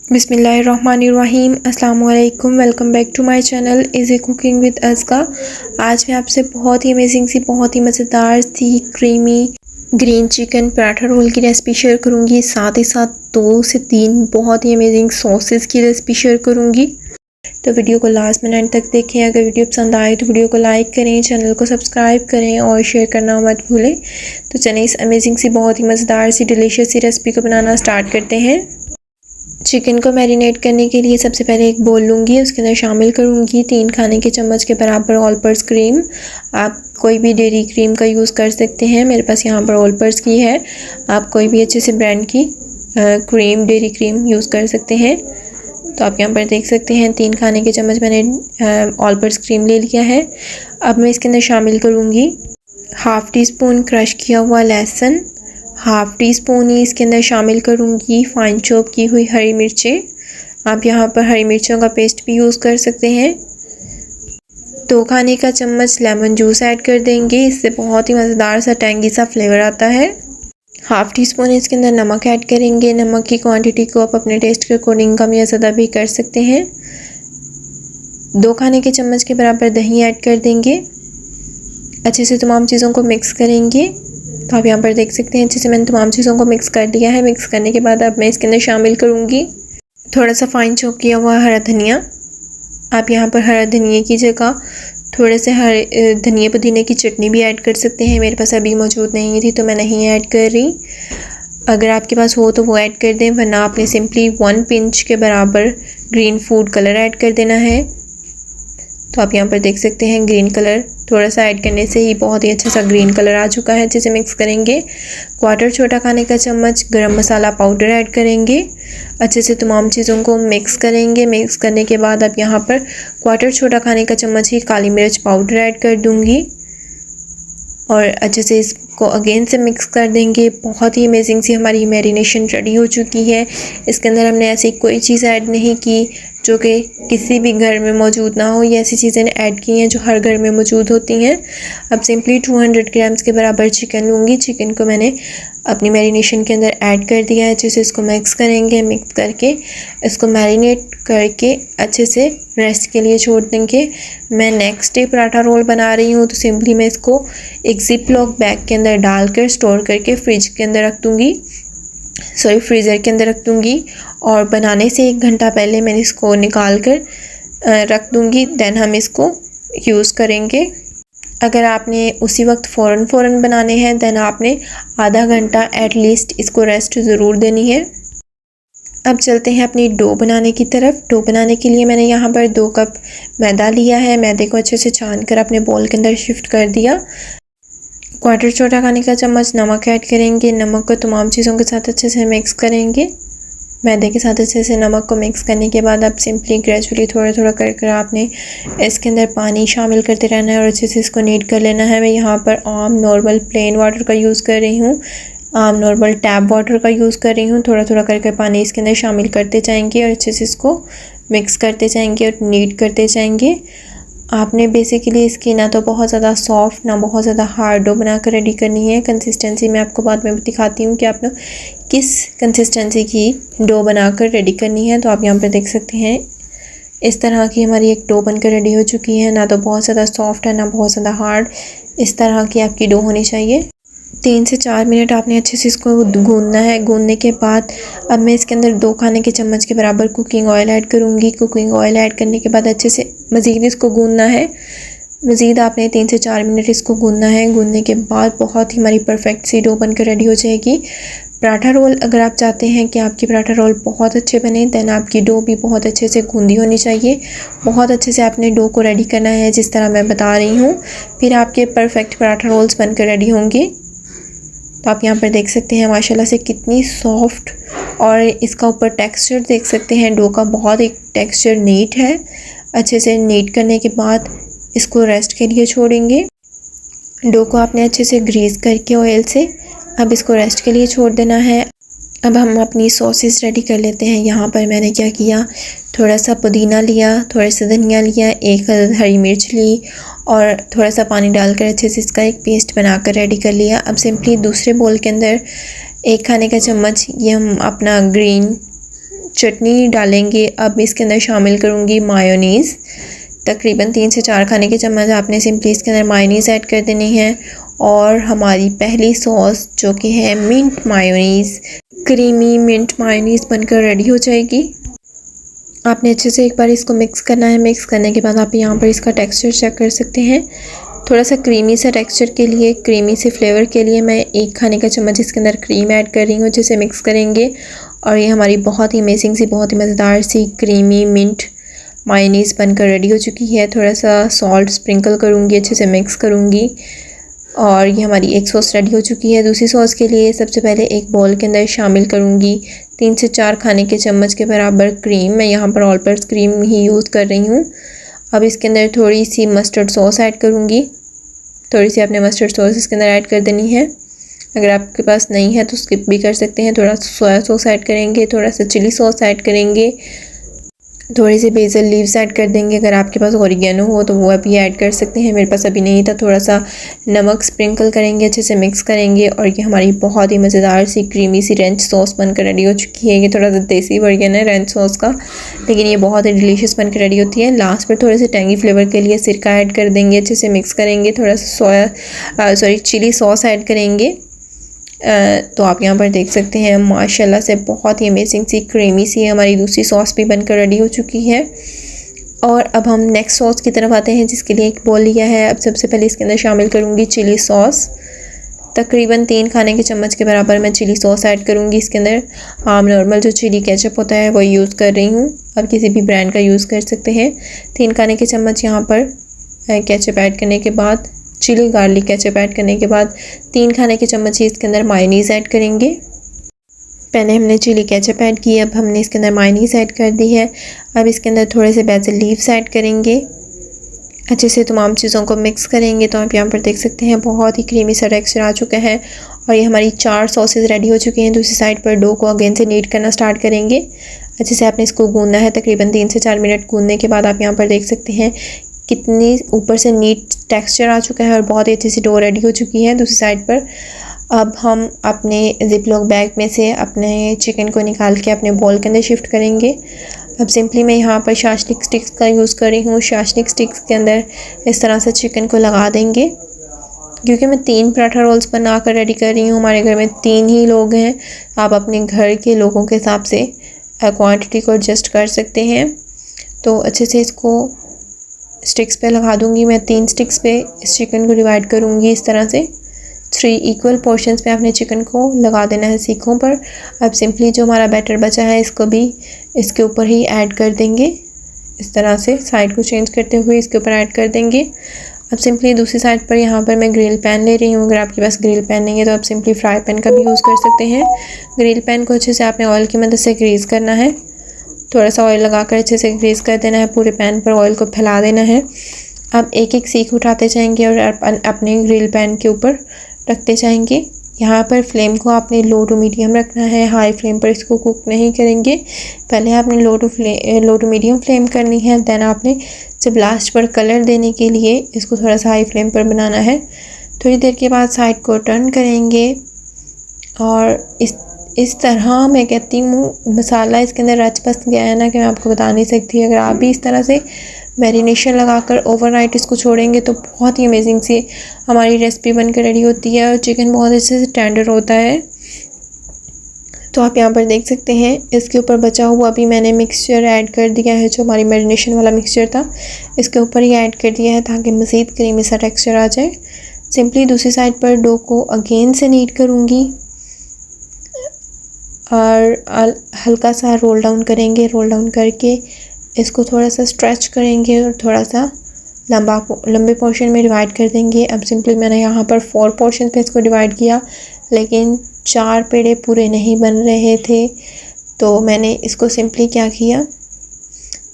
बिस्मिल्लाहिर्रहमानिर्रहीम। अस्सलाम वालेकुम। Welcome back to my channel easy cooking with Azka. आज मैं आपसे बहुत ही अमेजिंग सी, बहुत ही मज़ेदार सी creamy green chicken paratha roll की रेसिपी शेयर करूंगी। साथ ही साथ 2 से 3 बहुत ही अमेजिंग सॉसेस की रेसिपी शेयर करूंगी। तो वीडियो को लास्ट मिनट तक देखें। अगर वीडियो पसंद आए तो वीडियो को लाइक करें, चैनल को सब्सक्राइब करें और शेयर करना मत भूलें। तो चलें इस अमेजिंग सी, बहुत ही मज़ेदार सी, डिलीशियस सी रेसिपी को बनाना स्टार्ट करते हैं। चिकन को मैरिनेट करने के लिए सबसे पहले एक बोल लूँगी, उसके अंदर शामिल करूँगी 3 खाने के चम्मच के बराबर ऑल पर्पस क्रीम। आप कोई भी डेयरी क्रीम का यूज़ कर सकते हैं, मेरे पास यहाँ पर ऑल पर्पस की है। आप कोई भी अच्छे से ब्रांड की क्रीम, डेयरी क्रीम यूज़ कर सकते हैं। तो आप यहाँ पर देख सकते हैं 3 खाने के चम्मच मैंने ऑल पर्पस क्रीम ले लिया है। अब मैं इसके अंदर शामिल करूँगी हाफ़ टी स्पून क्रश किया हुआ लहसुन। हाफ़ टी स्पून ही इसके अंदर शामिल करूँगी फाइन चॉप की हुई हरी मिर्चें। आप यहाँ पर हरी मिर्चों का पेस्ट भी यूज़ कर सकते हैं। 2 खाने का चम्मच लेमन जूस ऐड कर देंगे, इससे बहुत ही मज़ेदार सा टैंगी सा फ्लेवर आता है। हाफ़ टी स्पून इसके अंदर नमक ऐड करेंगे। नमक की क्वांटिटी को आप अपने टेस्ट के अकॉर्डिंग कम या ज़्यादा भी कर सकते हैं। 2 खाने के चम्मच के बराबर दही ऐड कर देंगे। अच्छे से तमाम चीज़ों को मिक्स करेंगे। तो आप यहाँ पर देख सकते हैं अच्छे से मैंने तमाम चीज़ों को मिक्स कर लिया है। मिक्स करने के बाद अब मैं इसके अंदर शामिल करूँगी थोड़ा सा फाइन चॉप किया हुआ हरा धनिया। आप यहाँ पर हरा धनिया की जगह थोड़े से हरे धनिया पुदीने की चटनी भी ऐड कर सकते हैं। मेरे पास अभी मौजूद नहीं थी तो मैं नहीं ऐड कर रही। अगर आपके पास हो तो वो ऐड कर दें, वरना आपने सिंपली 1 पिंच के बराबर ग्रीन फूड कलर ऐड कर देना है। तो आप यहाँ पर देख सकते हैं ग्रीन कलर थोड़ा सा ऐड करने से ही बहुत ही अच्छा सा ग्रीन कलर आ चुका है। अच्छे से मिक्स करेंगे। 1/4 छोटा खाने का चम्मच गरम मसाला पाउडर ऐड करेंगे। अच्छे से तमाम चीज़ों को मिक्स करेंगे। मिक्स करने के बाद अब यहाँ पर 1/4 छोटा खाने का चम्मच ही काली मिर्च पाउडर ऐड कर दूँगी और अच्छे से इसको अगेन से मिक्स कर देंगे। बहुत ही अमेजिंग सी हमारी मैरिनेशन रेडी हो चुकी है। इसके अंदर हमने ऐसी कोई चीज़ ऐड नहीं की जो कि किसी भी घर में मौजूद ना हो। ये ऐसी चीज़ें ऐड की हैं जो हर घर में मौजूद होती हैं। अब सिंपली 200 ग्राम्स के बराबर चिकन लूँगी। चिकन को मैंने अपनी मैरिनेशन के अंदर ऐड कर दिया है। अच्छे से इसको मिक्स करेंगे। मिक्स करके इसको मैरिनेट करके अच्छे से रेस्ट के लिए छोड़ देंगे। मैं नेक्स्ट डे पराठा रोल बना रही हूँ तो सिंपली मैं इसको एक जिप लॉक बैग के अंदर डालकर स्टोर करके फ्रीज़र के अंदर रख दूँगी और बनाने से 1 घंटा पहले मैंने इसको निकाल कर रख दूँगी। देन हम इसको यूज़ करेंगे। अगर आपने उसी वक्त फ़ौरन बनाने हैं देन आपने आधा घंटा एटलीस्ट इसको रेस्ट ज़रूर देनी है। अब चलते हैं अपनी डो बनाने की तरफ। डो बनाने के लिए मैंने यहाँ पर 2 कप मैदा लिया है। मैदे को अच्छे से छान कर अपने बोल के अंदर शिफ्ट कर दिया। 1/4 छोटा खाने का चम्मच नमक ऐड करेंगे। नमक को तमाम चीज़ों के साथ अच्छे से मिक्स करेंगे। मैदे के साथ अच्छे से नमक को मिक्स करने के बाद अब सिंपली ग्रेजुअली थोड़ा थोड़ा कर आपने इसके अंदर पानी शामिल करते रहना है और अच्छे से इसको नीट कर लेना है। मैं यहाँ पर आम नॉर्मल प्लेन वाटर का यूज़ कर रही हूँ, आम नॉर्मल टैप वाटर का यूज़ कर रही हूँ। थोड़ा थोड़ा करके पानी इसके अंदर शामिल करते जाएंगे और अच्छे से इसको मिक्स करते जाएंगे और नीट करते जाएंगे। आपने बेसिकली इसकी ना तो बहुत ज़्यादा सॉफ्ट ना बहुत ज़्यादा हार्ड डो बना कर रेडी करनी है। कंसिस्टेंसी मैं आपको बाद में दिखाती हूँ कि आपने किस कंसिस्टेंसी की डो बनाकर रेडी करनी है। तो आप यहाँ पर देख सकते हैं इस तरह की हमारी एक डो बनकर रेडी हो चुकी है। ना तो बहुत ज़्यादा सॉफ्ट है ना बहुत ज़्यादा हार्ड, इस तरह की आपकी डो होनी चाहिए। 3 से 4 मिनट आपने अच्छे से इसको गूंदना है। गूंदने के बाद अब मैं इसके अंदर 2 खाने के चम्मच के बराबर कुकिंग ऑयल ऐड करूँगी। कुकिंग ऑयल ऐड करने के बाद अच्छे से मज़ीद इसको गूंदना है। मज़ीद आपने 3 से 4 मिनट इसको गूंदना है। गूंदने के बाद बहुत ही हमारी परफेक्ट सी डो बनकर रेडी हो जाएगी। पराठा रोल अगर आप चाहते हैं कि आपकी पराठा रोल बहुत अच्छे बने दैन आपकी डो भी बहुत अच्छे से गूंदी होनी चाहिए। बहुत अच्छे से आपने डो को रेडी करना है जिस तरह मैं बता रही हूँ, फिर आपके परफेक्ट पराठा रोल्स बनकर रेडी होंगे। तो आप यहाँ पर देख सकते हैं माशाल्लाह से कितनी सॉफ्ट, और इसका ऊपर टेक्सचर देख सकते हैं डो का, बहुत एक टेक्सचर नीट है। अच्छे से नीट करने के बाद इसको रेस्ट के लिए छोड़ेंगे। डो को आपने अच्छे से ग्रीस करके ऑयल से अब इसको रेस्ट के लिए छोड़ देना है। अब हम अपनी सॉसेस रेडी कर लेते हैं। यहाँ पर मैंने क्या किया, थोड़ा सा पुदीना लिया, थोड़ा सा धनिया लिया, 1 हरी मिर्च ली और थोड़ा सा पानी डालकर अच्छे से इसका एक पेस्ट बनाकर रेडी कर लिया। अब सिंपली दूसरे बोल के अंदर 1 खाने का चम्मच ये हम अपना ग्रीन चटनी डालेंगे। अब इसके अंदर शामिल करूँगी मायोनीज़, तकरीबन 3 से 4 खाने के चम्मच आपने सिंपली इसके अंदर मायोनीज़ ऐड कर देनी है। और हमारी पहली सॉस जो कि है mint mayonnaise, creamy mint mayonnaise बनकर रेडी हो जाएगी। आपने अच्छे से एक बार इसको मिक्स करना है। मिक्स करने के बाद आप यहाँ पर इसका टेक्सचर चेक कर सकते हैं। थोड़ा सा क्रीमी सा टेक्सचर के लिए, क्रीमी से फ्लेवर के लिए मैं 1 खाने का चम्मच इसके अंदर क्रीम ऐड कर रही हूँ। अच्छे से मिक्स करेंगे और ये हमारी बहुत ही अमेजिंग सी, बहुत ही मज़ेदार सी क्रीमी मिंट मायोनीज़ बनकर रेडी हो चुकी है। थोड़ा सा सॉल्ट स्प्रिंकल करूँगी, अच्छे से मिक्स करूँगी और ये हमारी एक सॉस रेडी हो चुकी है। दूसरी सॉस के लिए सबसे पहले एक बाउल के अंदर शामिल करूँगी 3 से 4 खाने के चम्मच के बराबर क्रीम। मैं यहाँ पर ऑल पर्पस क्रीम ही यूज़ कर रही हूँ। अब इसके अंदर थोड़ी सी मस्टर्ड सॉस ऐड करूँगी। थोड़ी सी आपने मस्टर्ड सॉस इसके अंदर ऐड कर देनी है। अगर आपके पास नहीं है तो स्किप भी कर सकते हैं। थोड़ा सा सोया सॉस ऐड करेंगे, थोड़ा सा चिली सॉस ऐड करेंगे, थोड़ी सी बेसल लीव्स ऐड कर देंगे। अगर आपके पास ओरिगेनो हो तो वो अभी ऐड कर सकते हैं, मेरे पास अभी नहीं था। थोड़ा सा नमक स्प्रिंकल करेंगे, अच्छे से मिक्स करेंगे और ये हमारी बहुत ही मज़ेदार सी क्रीमी सी रेंच सॉस बनकर रेडी हो चुकी है। ये थोड़ा सा देसी वर्जन है रेंच सॉस का, लेकिन ये बहुत ही डिलीशियस बनकर रेडी होती है। लास्ट पर थोड़े से टेंगी फ्लेवर के लिए सिरका ऐड कर देंगे, अच्छे से मिक्स करेंगे। थोड़ा सा चिली सॉस ऐड करेंगे। तो आप यहाँ पर देख सकते हैं माशाल्लाह से बहुत ही अमेजिंग सी क्रीमी सी हमारी दूसरी सॉस भी बनकर रेडी हो चुकी है। और अब हम नेक्स्ट सॉस की तरफ आते हैं, जिसके लिए एक बोल लिया है। अब सबसे पहले इसके अंदर शामिल करूँगी चिली सॉस। तकरीबन 3 खाने के चम्मच के बराबर मैं चिली सॉस ऐड करूँगी इसके अंदर। आम नॉर्मल जो चिली केचप होता है वो यूज़ कर रही हूँ, अब किसी भी ब्रांड का यूज़ कर सकते हैं। 3 खाने के चम्मच यहाँ पर केचप ऐड करने के बाद, चिली गार्लिक केचप ऐड करने के बाद 3 खाने के चम्मच ही इसके अंदर मायोनीज़ ऐड करेंगे। पहले हमने चिली केचप ऐड की, अब हमने इसके अंदर मायोनीज़ ऐड कर दी है। अब इसके अंदर थोड़े से बेसल लीव्स ऐड करेंगे, अच्छे से तमाम चीज़ों को मिक्स करेंगे। तो आप यहाँ पर देख सकते हैं बहुत ही क्रीमी सा टेक्सचर आ चुका है और ये हमारी 4 सॉसेज रेडी हो चुकी हैं। दूसरी साइड पर डो को अगेन से नीट करना स्टार्ट करेंगे। अच्छे से आपने इसको गूंदना है, तकरीबन 3 से 4 मिनट गूंदने के बाद आप यहाँ पर देख सकते हैं कितनी ऊपर से नीट टेक्सचर आ चुका है और बहुत ही अच्छी सी डो रेडी हो चुकी है। दूसरी साइड पर अब हम अपने जिपलॉक बैग में से अपने चिकन को निकाल के अपने बोल के अंदर शिफ्ट करेंगे। अब सिंपली मैं यहाँ पर शाशलिक स्टिक्स का यूज़ कर रही हूँ। शाशलिक स्टिक्स के अंदर इस तरह से चिकन को लगा देंगे। क्योंकि मैं 3 पराठा रोल्स बना कर रेडी कर रही हूँ, हमारे घर में 3 ही लोग हैं। आप अपने घर के लोगों के हिसाब से क्वांटिटी को एडजस्ट कर सकते हैं। तो अच्छे से इसको स्टिक्स पे लगा दूंगी। मैं 3 स्टिक्स पे इस चिकन को डिवाइड करूंगी इस तरह से। 3 इक्वल पोर्शंस पे आपने चिकन को लगा देना है सीखों पर। अब सिंपली जो हमारा बैटर बचा है इसको भी इसके ऊपर ही ऐड कर देंगे। इस तरह से साइड को चेंज करते हुए इसके ऊपर ऐड कर देंगे। अब सिंपली दूसरी साइड पर यहाँ पर मैं ग्रिल पैन ले रही हूँ। अगर आपके पास ग्रिल पैन नहीं है तो आप सिंपली फ्राई पैन का भी यूज़ कर सकते हैं। ग्रिल पैन को अच्छे से आपने ऑयल की मदद से ग्रीस करना है। थोड़ा सा ऑयल लगाकर अच्छे से ग्रीस कर देना है, पूरे पैन पर ऑयल को फैला देना है। आप एक एक सीख उठाते जाएंगे और अपने ग्रिल पैन के ऊपर रखते जाएंगे। यहाँ पर फ्लेम को आपने लो टू मीडियम रखना है, हाई फ्लेम पर इसको कुक नहीं करेंगे। पहले आपने लो टू मीडियम फ्लेम करनी है, देन आपने जब लास्ट पर कलर देने के लिए इसको थोड़ा सा हाई फ्लेम पर बनाना है। थोड़ी देर के बाद साइड को टर्न करेंगे और इस तरह मैं कहती हूँ मसाला इसके अंदर रच बस गया है ना कि मैं आपको बता नहीं सकती। अगर आप भी इस तरह से मैरिनेशन लगाकर ओवरनाइट इसको छोड़ेंगे तो बहुत ही अमेजिंग सी हमारी रेसिपी बनकर रेडी होती है और चिकन बहुत अच्छे से टेंडर होता है। तो आप यहाँ पर देख सकते हैं इसके ऊपर बचा हुआ भी मैंने मिक्सचर ऐड कर दिया है, जो हमारी मैरिनेशन वाला मिक्सचर था इसके ऊपर ही ऐड कर दिया है ताकि मज़ीद क्रीमी सा टेक्सचर आ जाए। सिंपली दूसरी साइड पर डो को अगेन से नीट करूँगी और हल्का सा रोल डाउन करेंगे। रोल डाउन करके इसको थोड़ा सा स्ट्रेच करेंगे और थोड़ा सा लंबे पोर्शन में डिवाइड कर देंगे। अब सिंपली मैंने यहाँ पर 4 पोर्शन पे इसको डिवाइड किया, लेकिन 4 पेड़े पूरे नहीं बन रहे थे तो मैंने इसको सिंपली क्या किया,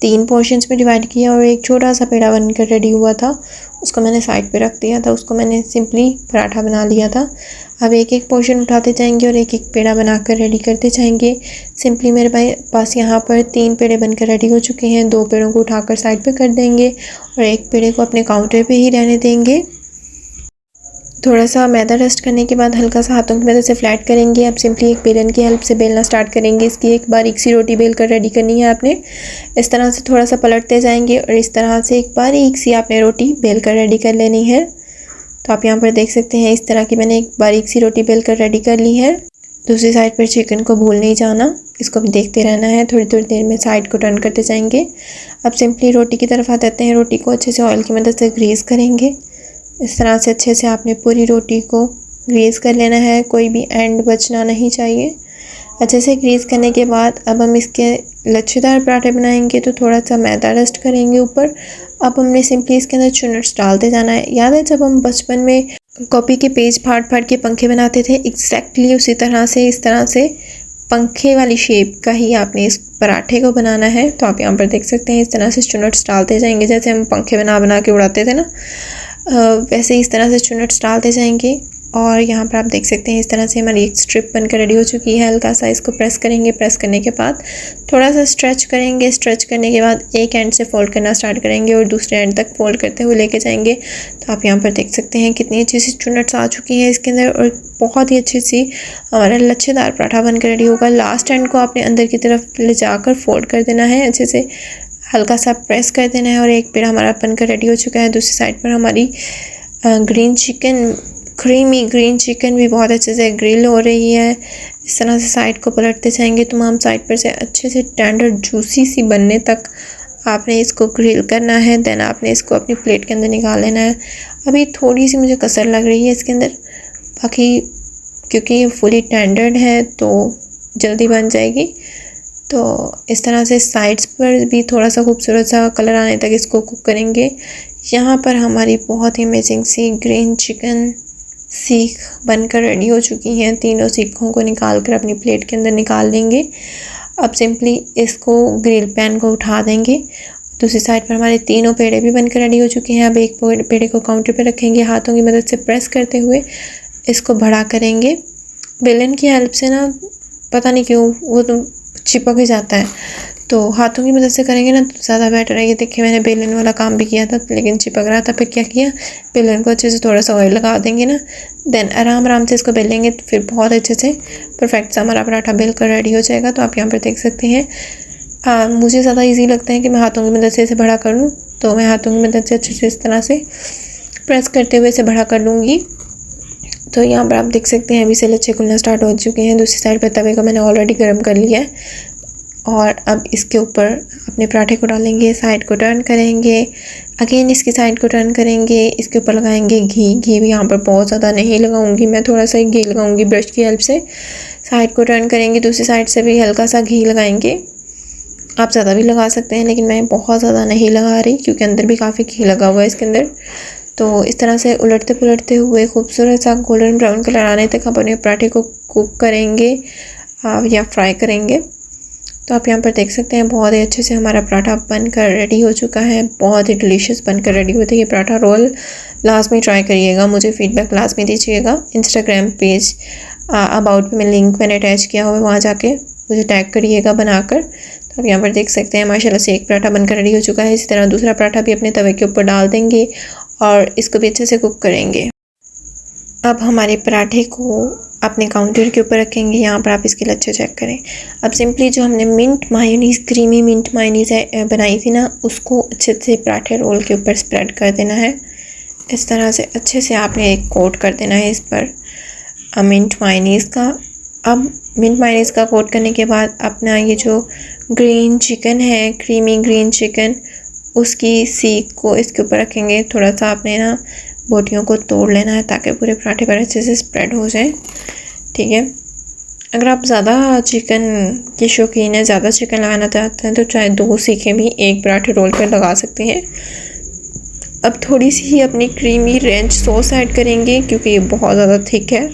3 पोर्शंस में डिवाइड किया और एक छोटा सा पेड़ा बनकर रेडी हुआ था उसको मैंने साइड पे रख दिया था, उसको मैंने सिंपली पराठा बना लिया था। अब एक एक पोर्शन उठाते जाएंगे और एक एक पेड़ा बनाकर रेडी करते जाएंगे। सिंपली मेरे पास यहाँ पर 3 पेड़े बनकर रेडी हो चुके हैं। 2 पेड़ों को उठाकर साइड पे कर देंगे और एक पेड़े को अपने काउंटर पे ही रहने देंगे। थोड़ा सा मैदा डस्ट करने के बाद हल्का सा हाथों की मदद से फ्लैट करेंगे। अब सिंपली एक बेलन की हेल्प से बेलना स्टार्ट करेंगे। इसकी एक बारीक सी रोटी बेल कर रेडी करनी है आपने। इस तरह से थोड़ा सा पलटते जाएंगे और इस तरह से एक बारीक सी आपने रोटी बेल कर रेडी कर लेनी है। तो आप यहाँ पर देख सकते हैं इस तरह की मैंने एक बारीक सी रोटी बेल कर रेडी कर ली है। दूसरी साइड पर चिकन को भूल नहीं जाना, इसको भी देखते रहना है। थोड़ी थोड़ी देर में साइड को टर्न करते जाएंगे। अब सिंपली रोटी की तरफ आ जाते हैं। रोटी को अच्छे से ऑयल की मदद से ग्रीस करेंगे। इस तरह से अच्छे से आपने पूरी रोटी को ग्रीस कर लेना है, कोई भी एंड बचना नहीं चाहिए। अच्छे से ग्रीस करने के बाद अब हम इसके लच्छेदार पराठे बनाएंगे। तो थोड़ा सा मैदा डस्ट करेंगे ऊपर। अब हमने सिंपली इसके अंदर चुनट्स डालते जाना है। याद है जब हम बचपन में कॉपी के पेज फाड़ फाड़ के पंखे बनाते थे, एग्जैक्टली उसी तरह से इस तरह से पंखे वाली शेप का ही आपने इस पराठे को बनाना है। तो आप यहाँ पर देख सकते हैं इस तरह से चुनट्स डालते जाएंगे, जैसे हम पंखे बना बना के उड़ाते थे ना, वैसे इस तरह से चुनट्स डालते जाएंगे। और यहाँ पर आप देख सकते हैं इस तरह से हमारी एक स्ट्रिप बनकर रेडी हो चुकी है। हल्का सा इसको प्रेस करेंगे। प्रेस करने के बाद थोड़ा सा स्ट्रेच करेंगे। स्ट्रेच करने के बाद एक एंड से फोल्ड करना स्टार्ट करेंगे और दूसरे एंड तक फोल्ड करते हुए लेके जाएंगे। तो आप यहाँ पर देख सकते हैं कितनी अच्छी सी चुनट्स आ चुकी हैं इसके अंदर और बहुत ही अच्छी सी हमारा लच्छेदार पराठा बनकर रेडी होगा। लास्ट एंड को आपने अंदर की तरफ ले जाकर फोल्ड कर देना है, अच्छे से हल्का सा प्रेस कर देना है और एक पेड़ हमारा बनकर रेडी हो चुका है। दूसरी साइड पर हमारी green chicken, creamy green chicken भी बहुत अच्छे से ग्रिल हो रही है। इस तरह से साइड को पलटते जाएंगे। तमाम साइड पर से अच्छे से टेंडर जूसी सी बनने तक आपने इसको ग्रिल करना है। देन आपने इसको अपनी प्लेट के अंदर निकाल लेना है। अभी थोड़ी सी मुझे कसर लग रही है इसके अंदर, बाकी क्योंकि ये फुली टेंडर्ड है तो जल्दी बन जाएगी। तो इस तरह से साइड्स पर भी थोड़ा सा खूबसूरत सा कलर आने तक इसको कुक करेंगे। यहाँ पर हमारी बहुत ही अमेजिंग सी ग्रीन चिकन सीख बनकर रेडी हो चुकी हैं। तीनों सीखों को निकाल कर अपनी प्लेट के अंदर निकाल लेंगे। अब सिंपली इसको ग्रिल पैन को उठा देंगे। दूसरी साइड पर हमारे तीनों पेड़े भी बनकर रेडी हो चुके हैं। अब एक पेड़े को काउंटर पे रखेंगे, हाथों की मदद से प्रेस करते हुए इसको बड़ा करेंगे। बेलन की हेल्प से ना पता नहीं क्यों वो तो चिपक ही जाता है, तो हाथों की मदद से करेंगे ना तो ज़्यादा बेटर है। ये देखिए मैंने बेलन वाला काम भी किया था लेकिन चिपक रहा था। फिर क्या किया, बेलन को अच्छे से थोड़ा सा ऑयल लगा देंगे ना, देन आराम आराम से इसको बेलेंगे तो फिर बहुत अच्छे से परफेक्ट सा हमारा पराठा बेल कर रेडी हो जाएगा। तो आप यहाँ पर देख सकते हैं मुझे ज़्यादा ईजी लगता है कि मैं हाथों की मदद से इसे बड़ा कर लूँ, तो मैं हाथों की मदद से अच्छे से इस तरह से प्रेस करते हुए इसे बड़ा कर लूँगी। तो यहाँ पर आप देख सकते हैं अभी से लच्छे खुलना स्टार्ट हो चुके हैं। दूसरी साइड पर तवे को मैंने ऑलरेडी गर्म कर लिया है और अब इसके ऊपर अपने पराठे को डालेंगे, साइड को टर्न करेंगे, अगेन इसकी साइड को टर्न करेंगे, इसके ऊपर लगाएंगे घी। घी भी यहाँ पर बहुत ज़्यादा नहीं लगाऊंगी मैं, थोड़ा सा घी लगाऊंगी ब्रश की हेल्प से। साइड को टर्न करेंगे, दूसरी साइड से भी हल्का सा घी लगाएंगे। आप ज़्यादा भी लगा सकते हैं लेकिन मैं बहुत ज़्यादा नहीं लगा रही क्योंकि अंदर भी काफ़ी घी लगा हुआ है इसके अंदर। तो इस तरह से उलटते पुलटते हुए खूबसूरत सा गोल्डन ब्राउन कलर आने तक आप अपने पराठे को कुक करेंगे या फ्राई करेंगे। तो आप यहाँ पर देख सकते हैं बहुत ही अच्छे से हमारा पराठा बनकर रेडी हो चुका है। बहुत ही डिलीशियस बनकर रेडी होता है ये पराठा रोल। लास्ट में ट्राई करिएगा, मुझे फीडबैक लास्ट में दीजिएगा। इंस्टाग्राम पेज अबाउट में लिंक मैंने अटैच किया हुआ है, वहाँ जाके मुझे टैग करिएगा बनाकर। तो आप यहाँ पर देख सकते हैं माशाल्लाह से एक पराठा बनकर रेडी हो चुका है। इसी तरह दूसरा पराठा भी अपने तवे के ऊपर डाल देंगे और इसको भी अच्छे से कुक करेंगे। अब हमारे पराठे को अपने काउंटर के ऊपर रखेंगे। यहाँ पर आप इसके लच्छे चेक करें। अब सिंपली जो हमने mint mayonnaise, creamy mint mayonnaise बनाई थी ना, उसको अच्छे से पराठे रोल के ऊपर स्प्रेड कर देना है। इस तरह से अच्छे से आपने एक कोट कर देना है इस पर मिंट मायोनीज़ का। अब मिंट मायोनीज़ का कोट करने के बाद अपना ये जो ग्रीन चिकन है, क्रीमी ग्रीन चिकन, उसकी सीख को इसके ऊपर रखेंगे। थोड़ा सा आपने ना बोटियों को तोड़ लेना है ताकि पूरे पराठे पर अच्छे से स्प्रेड हो जाए, ठीक है। अगर आप ज़्यादा चिकन के शौकीन हैं, ज़्यादा चिकन लगाना चाहते हैं तो चाहे 2 सीखें भी एक पराठे रोल पर लगा सकते हैं। अब थोड़ी सी ही अपनी क्रीमी रेंच सॉस ऐड करेंगे क्योंकि ये बहुत ज़्यादा थिक है।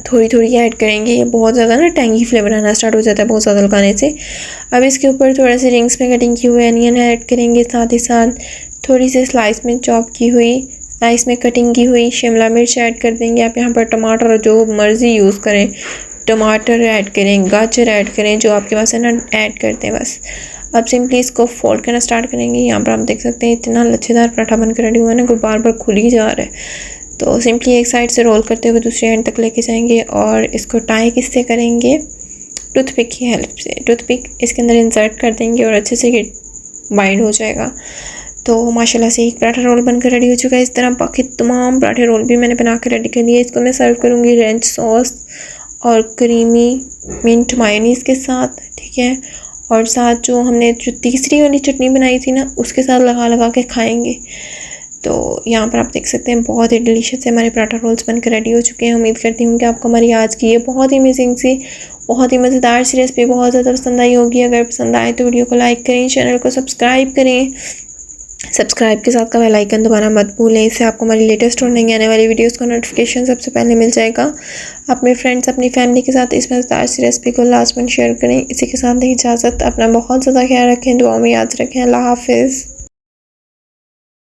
थोड़ी थोड़ी ऐड करेंगे, ये बहुत ज़्यादा ना टैंगी फ्लेवर आना स्टार्ट हो जाता है बहुत ज़्यादा लगाने से। अब इसके ऊपर थोड़ा से रिंग्स में कटिंग की हुई अनियन ऐड करेंगे, साथ ही साथ थोड़ी सी स्लाइस में चॉप की हुई, स्लाइस में कटिंग की हुई शिमला मिर्च ऐड कर देंगे। आप यहाँ पर टमाटर जो मर्ज़ी यूज़ करें, टमाटर ऐड करें, गाजर ऐड करें, जो आपके पास है ना ऐड करते हैं बस। अब सिंपली इसको फोल्ड करना स्टार्ट करेंगे। यहाँ पर आप देख सकते हैं इतना लच्छेदार पराठा बनकर रेडी हुआ है ना, कोई बार बार खुल ही जा रहा है। तो सिंपली एक साइड से रोल करते हुए दूसरे एंड तक लेके जाएंगे और इसको टाई किससे करेंगे, टूथपिक की हेल्प से। टूथपिक इसके अंदर इंसर्ट कर देंगे और अच्छे से बाइंड हो जाएगा। तो माशाल्लाह से एक पराठा रोल बनकर रेडी हो चुका है। इस तरह बाकी तमाम पराठे रोल भी मैंने बना कर रेडी कर दिए। इसको मैं सर्व करूँगी रेंच सॉस और क्रीमी मिंट मायोनीज़ के साथ, ठीक है। और साथ जो हमने जो तीसरी वाली चटनी बनाई थी ना, उसके साथ लगा लगा के खाएंगे। तो यहाँ पर आप देख सकते हैं बहुत ही डिलीशियस हमारे पराठा रोल्स बनकर रेडी हो चुके हैं। उम्मीद करती हूँ कि आपको हमारी आज की ये बहुत ही अमेजिंग सी, बहुत ही मज़ेदार सी रेसिपी बहुत ज़्यादा पसंद आई होगी। अगर पसंद आए तो वीडियो को लाइक करें, चैनल को सब्सक्राइब करें। सब्सक्राइब के साथ का बेल आइकन दबाना मत भूलें, इससे आपको हमारी लेटेस्ट और नई आने वाली वीडियोस का नोटिफिकेशन सबसे पहले मिल जाएगा। अपने फ्रेंड्स, अपनी फैमिली के साथ इस मज़ेदार सी रेसिपी को लास्ट में शेयर करें। इसी के साथ इजाज़त, अपना बहुत ज़्यादा ख्याल रखें, दुआ में याद रखें। अल्लाह हाफिज़।